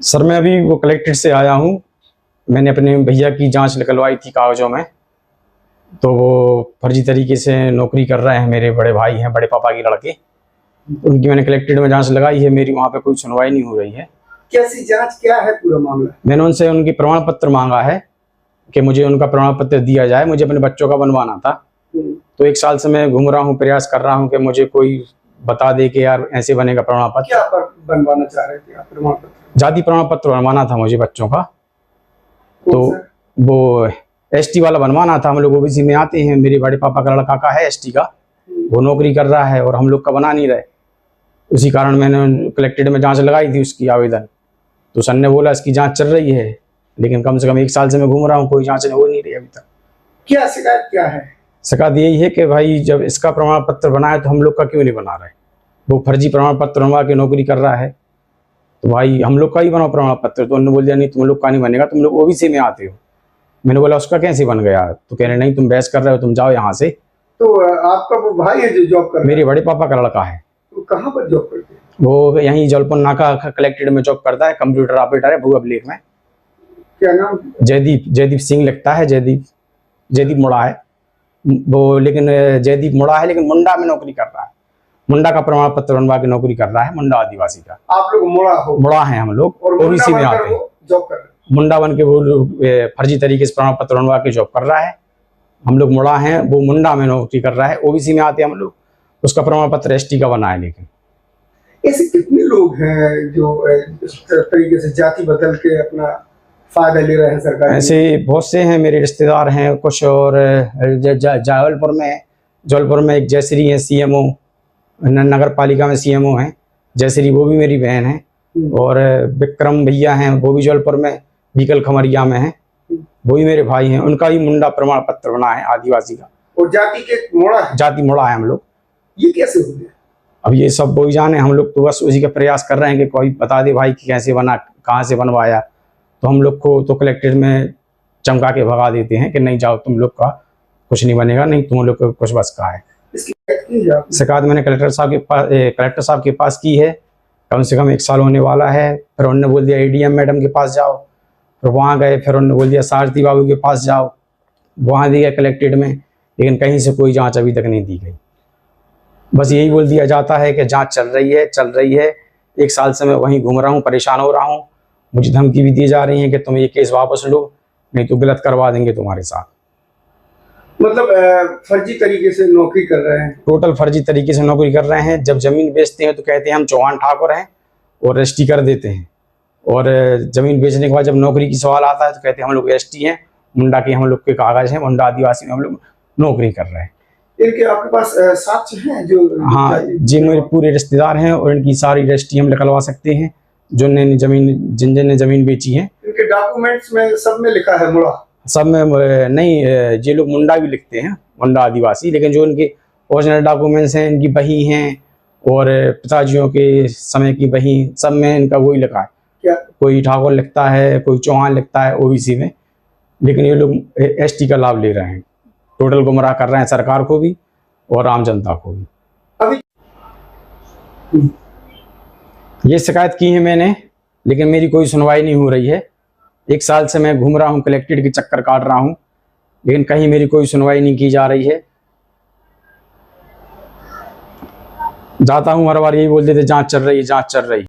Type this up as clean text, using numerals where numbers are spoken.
Sir मैं अभी वो कलेक्ट्रेट से आया हूँ। मैंने अपने भैया की जांच निकलवाई थी कागज़ों में, तो वो फर्जी तरीके से नौकरी कर रहे हैं। मेरे बड़े भाई हैं, बड़े पापा के लड़के, उनकी मैंने कलेक्ट्रेट में जांच लगाई है। मेरी वहाँ पे कोई सुनवाई नहीं हो रही है। कैसी जांच, क्या है पूरा मामला? मैंने उनसे उनकी प्रमाण पत्र मांगा है कि मुझे उनका प्रमाण पत्र दिया जाए। मुझे अपने बच्चों का बनवाना था, तो 1 साल से मैं घूम रहा हूँ, प्रयास कर रहा हूँ कि मुझे कोई बता दे कि यार ऐसे बनेगा प्रमाण पत्र। क्या बनवाना चाह रहे थे आप प्रमाण पत्र? जाति प्रमाण पत्र बनवाना था मुझे बच्चों का, तो वो एसटी वाला बनवाना था। हम लोग ओबीसी में आते हैं। मेरे बड़े पापा का लड़का का है एसटी का, वो नौकरी कर रहा है और हम लोग का बना नहीं रहे। उसी कारण मैंने कलेक्ट्रेट में जांच लगाई थी उसकी आवेदन, तो सर ने बोला इसकी जांच चल रही है, लेकिन कम से कम 1 साल से मैं घूम रहा हूँ, कोई जांच हो नहीं रही अभी तक। क्या शिकायत क्या है? शिकायत यही है कि भाई जब इसका प्रमाण पत्र बनाए तो हम लोग का क्यों नहीं बना रहे। वो फर्जी प्रमाण पत्र बनवा के नौकरी कर रहा है, तो भाई हम लोग का ही बनाओ प्रमाण पत्र। तो उन्होंने बोल दिया नहीं तुम लोग का नहीं बनेगा, तुम लोग ओबीसी में आते हो। मैंने बोला उसका कैसे बन गया? तो कह रहे नहीं तुम बहस कर रहे हो, तुम जाओ यहाँ से। तो आपका वो भाई है जो जॉब कर रहा है? मेरे बड़े पापा का लड़का है। तो कहाँ पर जॉब करते हैं? वो यहीं जौलपुर नाका कलेक्ट्रेट में जॉब करता है, कंप्यूटर ऑपरेटर है, भू अभिलेख में। क्या नाम? जयदीप सिंह लिखता है। जयदीप मुड़ा है वो, लेकिन जयदीप मुड़ा है लेकिन मुंडा में नौकरी कर रहा है। मुंडा का प्रमाण पत्र बनवा के नौकरी कर रहा है, मुंडा आदिवासी का। आप लोग मुड़ा हैं हम लोग, और ओबीसी में आते हैं। जॉब कर रहे हैं, मुंडा बन के वो फर्जी तरीके से प्रमाण पत्र बनवा के जॉब कर रहा है। हम लोग मुड़ा हैं, वो मुंडा में नौकरी कर रहा है। ओबीसी में आते हैं हम लोग, उसका प्रमाण पत्र एसटी का बना है। लेकिन ऐसे कितने लोग हैं जो इस तरीके से जाति बदल के अपना फायदा ले रहे हैं सरकार? ऐसे बहुत से हैं, मेरे रिश्तेदार हैं कुछ। और जौलपुर में एक जयश्री है सीएमओ, नगर पालिका में सीएमओ हैं जयश्री, वो भी मेरी बहन है। और विक्रम भैया हैं, वो भी जौलपुर में बीकल खमरिया में हैं, वो भी मेरे भाई हैं। उनका भी मुंडा प्रमाण पत्र बना है आदिवासी का। और जाति के मुड़ा है? जाति मुड़ा है हम लोग। ये कैसे हो गया? अब ये सब वही जाने, हम लोग तो बस उसी का प्रयास कर रहे हैं कि कोई बता दे भाई कि कैसे बना, कहाँ से बनवाया। तो हम लोग को तो कलेक्ट्रेट में चमका के भगा देते हैं कि नहीं जाओ, तुम लोग का कुछ नहीं बनेगा, नहीं तुम लोग का कुछ बस का है। शिकायत मैंने कलेक्टर साहब के पास की है, कम से कम 1 साल होने वाला है। फिर उन्होंने बोल दिया एडीएम मैडम के पास जाओ, फिर वहाँ गए। फिर उन्होंने बोल दिया सारथी बाबू के पास जाओ, वहाँ दिया कलेक्ट्रेट में, लेकिन कहीं से कोई जांच अभी तक नहीं दी गई। बस यही बोल दिया जाता है कि जांच चल रही है। 1 साल से मैं वहीं घूम रहा हूँ, परेशान हो रहा हूँ। मुझे धमकी भी दी जा रही है कि तुम ये केस वापस लो, नहीं तो गलत करवा देंगे तुम्हारे साथ। मतलब फर्जी तरीके से नौकरी कर रहे हैं? टोटल फर्जी तरीके से नौकरी कर रहे हैं। जब जमीन बेचते हैं तो कहते हैं हम चौहान ठाकुर हैं और एसटी कर देते हैं, और जमीन बेचने के बाद जब नौकरी की सवाल आता है तो कहते हैं हम लोग एसटी हैं, मुंडा के हम लोग के कागज हैं, मुंडा आदिवासी में हम लोग नौकरी कर रहे हैं। इनके आपके पास साक्ष्य हैं जो? हाँ जी, मेरे पूरे रिश्तेदार हैं और इनकी सारी रजिस्ट्री हम निकलवा सकते हैं जिन ने जमीन बेची है। इनके डॉक्यूमेंट्स में सब में लिखा है मुड़ा? सब में नहीं, ये लोग मुंडा भी लिखते हैं, मुंडा आदिवासी, लेकिन जो इनके ओरिजिनल डॉक्यूमेंट्स हैं, इनकी बही हैं और पिताजियों के समय की बही, सब में इनका वही लिखा है। क्या? कोई ठाकुर लिखता है, कोई चौहान लिखता है ओबीसी में, लेकिन ये लोग एसटी का लाभ ले रहे हैं। टोटल गुमराह कर रहे हैं सरकार को भी और आम जनता को भी। अभी ये शिकायत की है मैंने, लेकिन मेरी कोई सुनवाई नहीं हो रही है। 1 साल से मैं घूम रहा हूँ, कलेक्ट्रेट के चक्कर काट रहा हूँ, लेकिन कहीं मेरी कोई सुनवाई नहीं की जा रही है। जाता हूँ हर बार यही बोल देते जांच चल रही है, जांच चल रही है।